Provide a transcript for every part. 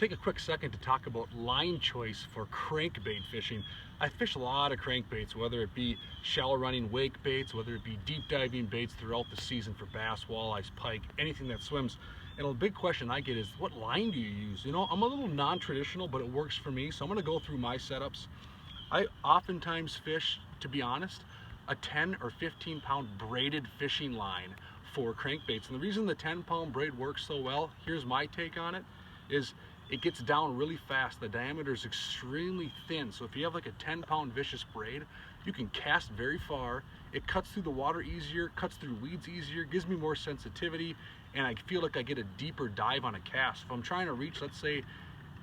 take a quick second to talk about line choice for crankbait fishing. I fish a lot of crankbaits, whether it be shallow running wake baits, whether it be deep diving baits throughout the season for bass, walleyes, pike, anything that swims. And a big question I get is, what line do you use? You know, I'm a little non-traditional, but it works for me. So I'm gonna go through my setups. I oftentimes fish, to be honest, a 10 or 15 pound braided fishing line for crankbaits. And the reason the 10-pound braid works so well, here's my take on it, is it gets down really fast. The diameter is extremely thin. So if you have like a 10-pound vicious braid, you can cast very far. It cuts through the water easier, cuts through weeds easier, gives me more sensitivity, and I feel like I get a deeper dive on a cast. If I'm trying to reach, let's say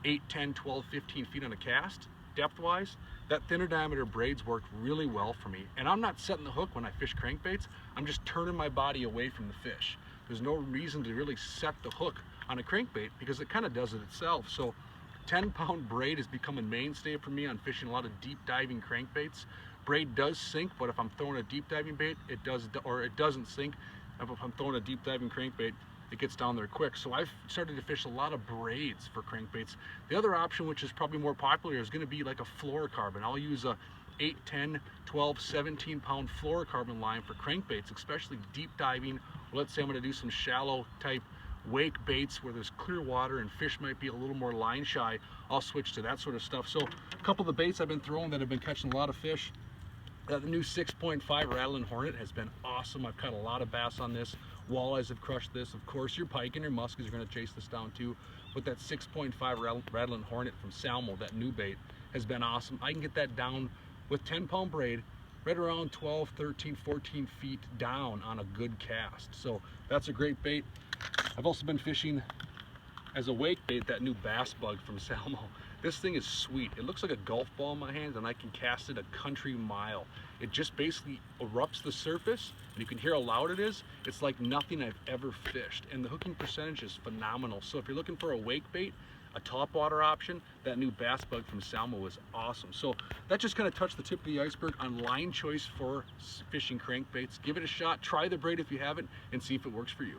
8, 10, 12, 15 feet on a cast, depth-wise, that thinner diameter braids work really well for me. And I'm not setting the hook when I fish crankbaits. I'm just turning my body away from the fish. There's no reason to really set the hook on a crankbait because it kind of does it itself. So 10-pound braid has become a mainstay for me on fishing a lot of deep diving crankbaits. Braid does sink, but if I'm throwing a deep diving bait, it doesn't sink. If I'm throwing a deep diving crankbait, it gets down there quick. So I've started to fish a lot of braids for crankbaits. The other option, which is probably more popular, is going to be like a fluorocarbon. I'll use a 8, 10, 12, 17 pound fluorocarbon line for crankbaits, especially deep diving. Let's say I'm going to do some shallow type wake baits where there's clear water and fish might be a little more line shy. I'll switch to that sort of stuff. So a couple of the baits I've been throwing that have been catching a lot of fish, the new 6.5 rattling hornet has been awesome. I've caught a lot of bass on this. Walleyes have crushed this. Of course, your pike and your muskies are going to chase this down too. But that 6.5 rattling hornet from Salmo, that new bait, has been awesome. I can get that down with 10-pound braid right around 12, 13, 14 feet down on a good cast. So that's a great bait. I've also been fishing as a wake bait that new bass bug from Salmo. This thing is sweet. It looks like a golf ball in my hand and I can cast it a country mile. It just basically erupts the surface and you can hear how loud it is. It's like nothing I've ever fished, and the hooking percentage is phenomenal. So if you're looking for a wake bait, a topwater option, that new bass bug from Salmo is awesome. So that just kind of touched the tip of the iceberg on line choice for fishing crankbaits. Give it a shot, try the braid if you haven't, and see if it works for you.